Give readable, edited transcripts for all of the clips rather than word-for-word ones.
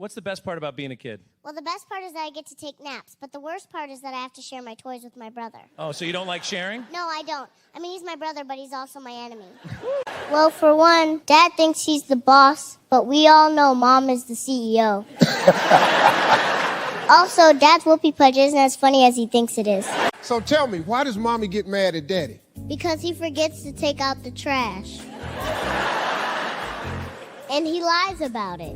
What's the best part about being a kid? Well, the best part is that I get to take naps, but the worst part is that I have to share my toys with my brother. Oh, so you don't like sharing? No, I don't. I mean, he's my brother, but he's also my enemy. Well, for one, Dad thinks he's the boss, but we all know Mom is the CEO. Also, Dad's whoopee pudge isn't as funny as he thinks it is. So tell me, why does Mommy get mad at Daddy? Because he forgets to take out the trash. And he lies about it.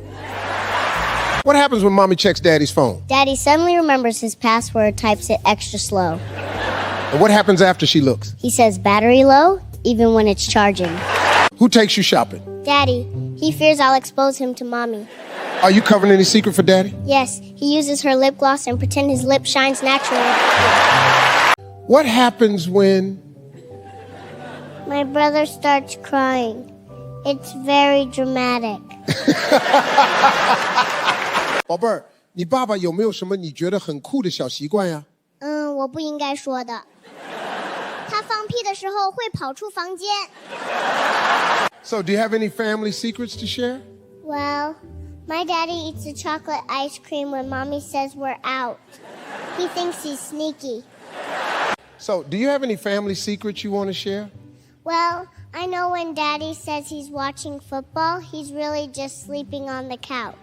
What happens when Mommy checks Daddy's phone? Daddy suddenly remembers his password, types it extra slow. And what happens after she looks? He says battery low, even when it's charging. Who takes you shopping? Daddy. He fears I'll expose him to Mommy. Are you covering any secret for Daddy? Yes, he uses her lip gloss and pretend his lip shines naturally. What happens when... My brother starts crying. It's very dramatic. 宝贝儿，你爸爸有没有什么你觉得很酷的小习惯呀？我不应该说的。他放屁的时候会跑出房间。So, do you have any family secrets to share? Well, my daddy eats the chocolate ice cream when Mommy says we're out. He thinks he's sneaky. So, do you have any family secrets you want to share? Well, I know when Daddy says he's watching football, he's really just sleeping on the couch.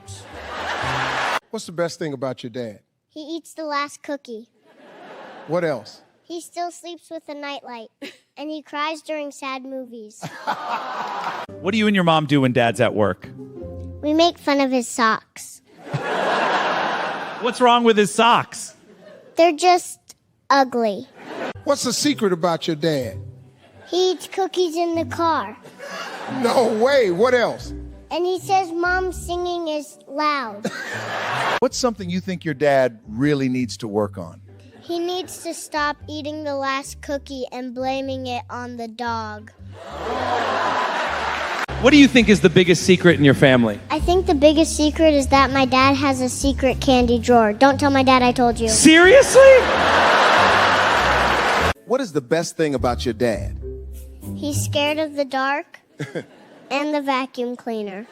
What's the best thing about your dad? He eats the last cookie. What else? He still sleeps with a nightlight, and he cries during sad movies. What do you and your mom do when Dad's at work? We make fun of his socks. What's wrong with his socks? They're just ugly. What's the secret about your dad? He eats cookies in the car. No way. What else? And he says Mom's singing is loud. What's something you think your dad really needs to work on? He needs to stop eating the last cookie and blaming it on the dog. What do you think is the biggest secret in your family? I think the biggest secret is that my dad has a secret candy drawer. Don't tell my dad I told you. Seriously? What is the best thing about your dad? He's scared of the dark and the vacuum cleaner.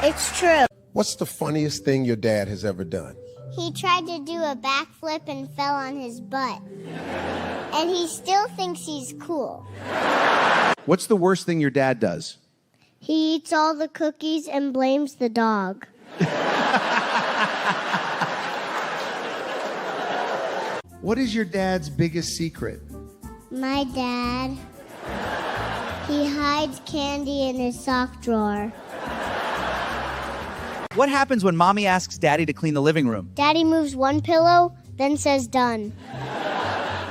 It's true. What's the funniest thing your dad has ever done? He tried to do a backflip and fell on his butt. And he still thinks he's cool. What's the worst thing your dad does? He eats all the cookies and blames the dog. What is your dad's biggest secret? My dad, he hides candy in his sock drawer. What happens when Mommy asks Daddy to clean the living room? Daddy moves one pillow, then says done.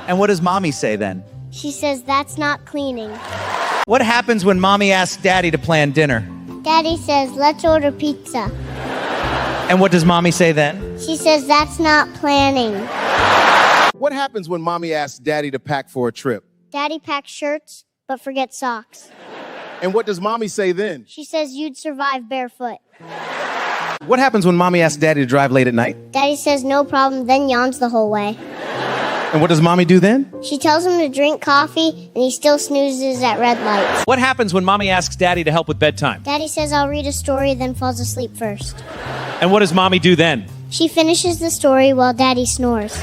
And what does Mommy say then? She says that's not cleaning. What happens when Mommy asks Daddy to plan dinner? Daddy says let's order pizza. And what does Mommy say then? She says that's not planning. What happens when Mommy asks Daddy to pack for a trip? Daddy packs shirts, but forgets socks. And what does Mommy say then? She says you'd survive barefoot. What happens when Mommy asks Daddy to drive late at night? Daddy says no problem, then yawns the whole way. And what does Mommy do then? She tells him to drink coffee, and he still snoozes at red lights. What happens when Mommy asks Daddy to help with bedtime? Daddy says I'll read a story, then falls asleep first. And what does Mommy do then? She finishes the story while Daddy snores.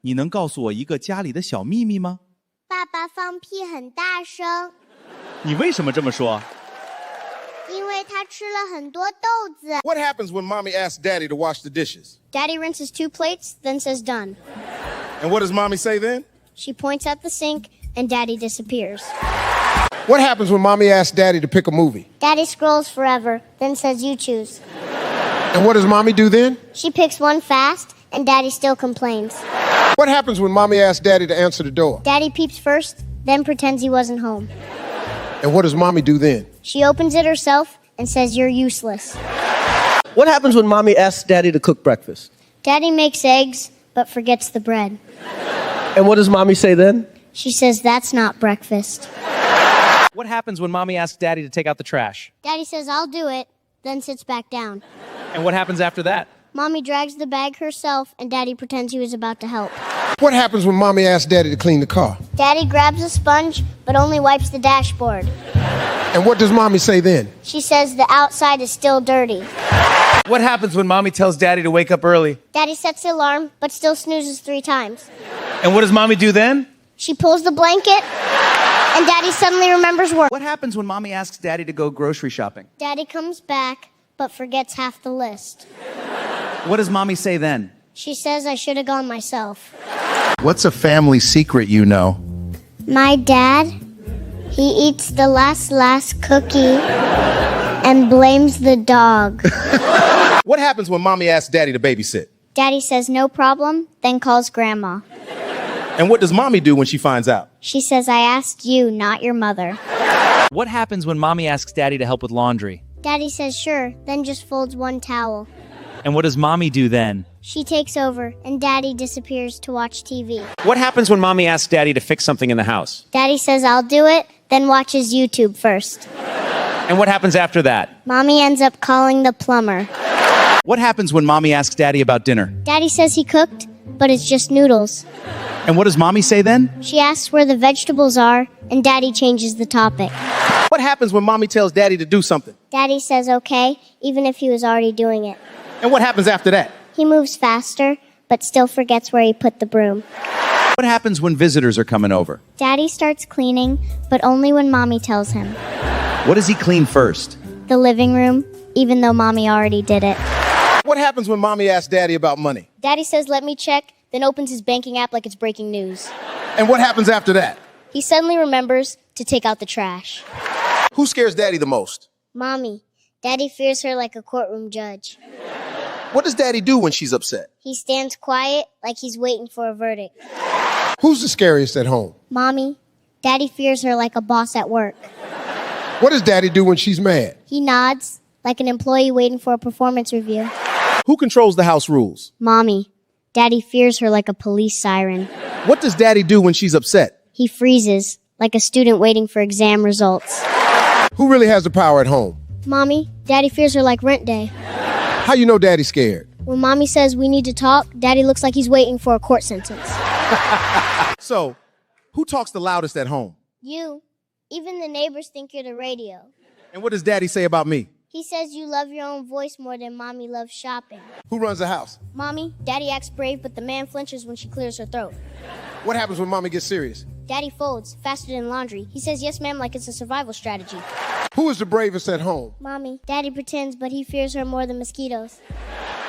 你能告诉我一个家里的小秘密吗？爸爸放屁很大声，你为什么这么说？因为他吃了很多豆子。 What happens when Mommy asks Daddy to wash the dishes? Daddy rinses 2 plates, then says done. And what does Mommy say then? She points at the sink, and Daddy disappears. What happens when Mommy asks Daddy to pick a movie? Daddy scrolls forever, then says you choose. And what does Mommy do then? She picks one fast, and Daddy still complains. What happens when Mommy asks Daddy to answer the door? Daddy peeps first, then pretends he wasn't home. And what does Mommy do then? She opens it herself and says you're useless. What happens when Mommy asks Daddy to cook breakfast? Daddy makes eggs, but forgets the bread. And what does Mommy say then? She says that's not breakfast. What happens when Mommy asks Daddy to take out the trash? Daddy says I'll do it, then sits back down. And what happens after that? Mommy drags the bag herself, and Daddy pretends he was about to help. What happens when Mommy asks Daddy to clean the car? Daddy grabs a sponge, but only wipes the dashboard. And what does mommy say then? She says the outside is still dirty. What happens when mommy tells daddy to wake up early? Daddy sets the alarm, but still snoozes 3 times. And what does mommy do then? She pulls the blanket, and Daddy suddenly remembers work. What happens when mommy asks daddy to go grocery shopping? Daddy comes back, but forgets half the list. What does mommy say then? She says I should have gone myself. What's a family secret you know? My dad, he eats the last cookie and blames the dog. What happens when mommy asks daddy to babysit? Daddy says no problem, then calls Grandma. And what does mommy do when she finds out? She says I asked you, not your mother. What happens when mommy asks daddy to help with laundry? Daddy says sure, then just folds 1 towel. And what does mommy do then? She takes over, and Daddy disappears to watch TV. What happens when mommy asks daddy to fix something in the house? Daddy says I'll do it, then watches YouTube first. And what happens after that? Mommy ends up calling the plumber. What happens when mommy asks daddy about dinner? Daddy says he cooked, but it's just noodles. And what does mommy say then? She asks where the vegetables are, and Daddy changes the topic. What happens when mommy tells daddy to do something? Daddy says okay, even if he was already doing it. And what happens after that? He moves faster, but still forgets where he put the broom. What happens when visitors are coming over? Daddy starts cleaning, but only when Mommy tells him. What does he clean first? The living room, even though Mommy already did it. What happens when mommy asks daddy about money? Daddy says let me check, then opens his banking app like it's breaking news. And what happens after that? He suddenly remembers to take out the trash. Who scares daddy the most? Mommy. Daddy fears her like a courtroom judge. What does daddy do when she's upset? He stands quiet like he's waiting for a verdict. Who's the scariest at home? Mommy. Daddy fears her like a boss at work. What does daddy do when she's mad? He nods like an employee waiting for a performance review. Who controls the house rules? Mommy. Daddy fears her like a police siren. What does daddy do when she's upset? He freezes like a student waiting for exam results. Who really has the power at home? Mommy. Daddy fears her like rent day. How you know daddy's scared? When Mommy says we need to talk, Daddy looks like he's waiting for a court sentence. So, who talks the loudest at home? You. Even the neighbors think you're the radio. And what does daddy say about me? He says you love your own voice more than Mommy loves shopping. Who runs the house? Mommy, Daddy acts brave, but the man flinches when she clears her throat. What happens when mommy gets serious? Daddy folds, faster than laundry. He says yes, ma'am, like it's a survival strategy. Who is the bravest at home? Mommy, Daddy pretends, but he fears her more than mosquitoes.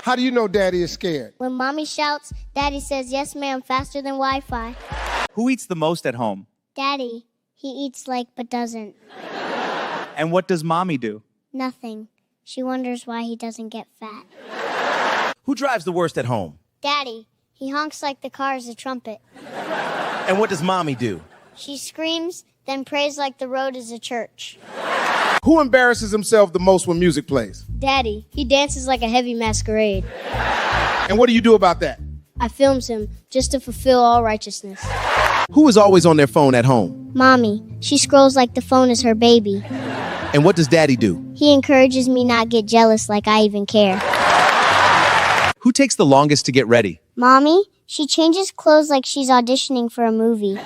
How do you know daddy is scared? When Mommy shouts, Daddy says yes, ma'am, faster than Wi-Fi. Who eats the most at home? Daddy, he eats like but doesn't. And what does mommy do? Nothing. She wonders why he doesn't get fat. Who drives the worst at home? Daddy, he honks like the car is a trumpet. And what does mommy do? She screams, then prays like the road is a church. Who embarrasses himself the most when music plays? Daddy, he dances like a heavy masquerade. And what do you do about that? I films him just to fulfill all righteousness. Who is always on their phone at home? Mommy, she scrolls like the phone is her baby. And what does daddy do? He encourages me not get jealous like I even care. Who takes the longest to get ready? Mommy, she changes clothes like she's auditioning for a movie.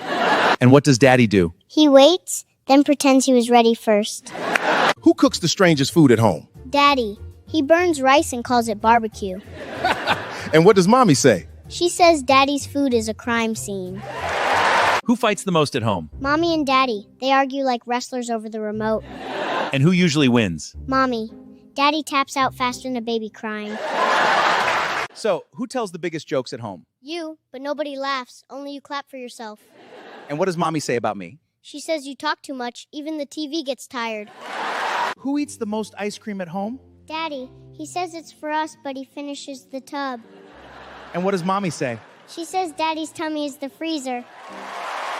And what does daddy do? He waits, then pretends he was ready first. Who cooks the strangest food at home? Daddy, he burns rice and calls it barbecue. And what does mommy say? She says Daddy's food is a crime scene. Who fights the most at home? Mommy and Daddy, they argue like wrestlers over the remote. And who usually wins? Mommy, Daddy taps out faster than a baby crying. So, who tells the biggest jokes at home? You, but nobody laughs, only you clap for yourself. And what does mommy say about me? She says you talk too much, even the TV gets tired. Who eats the most ice cream at home? Daddy, he says it's for us, but he finishes the tub. And what does mommy say? She says Daddy's tummy is the freezer.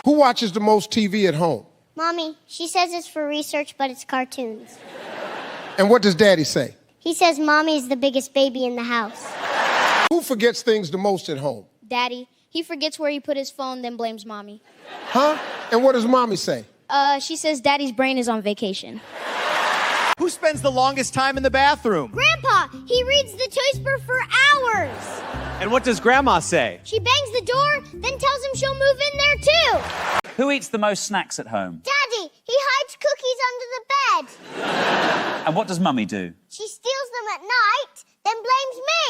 Who watches the most TV at home? Mommy, she says it's for research, but it's cartoons. And what does daddy say? He says Mommy is the biggest baby in the house. Who forgets things the most at home? Daddy, he forgets where he put his phone, then blames Mommy. Huh? And what does mommy say? She says Daddy's brain is on vacation. Who spends the longest time in the bathroom? Grandpa, he reads the Toy for hours. And what does grandma say? She bangs the door, then tells him she'll move in there too. Who eats the most snacks at home? Daddy, He hides cookies under the bed. And what does Mummy do? She steals them at night, then blames me.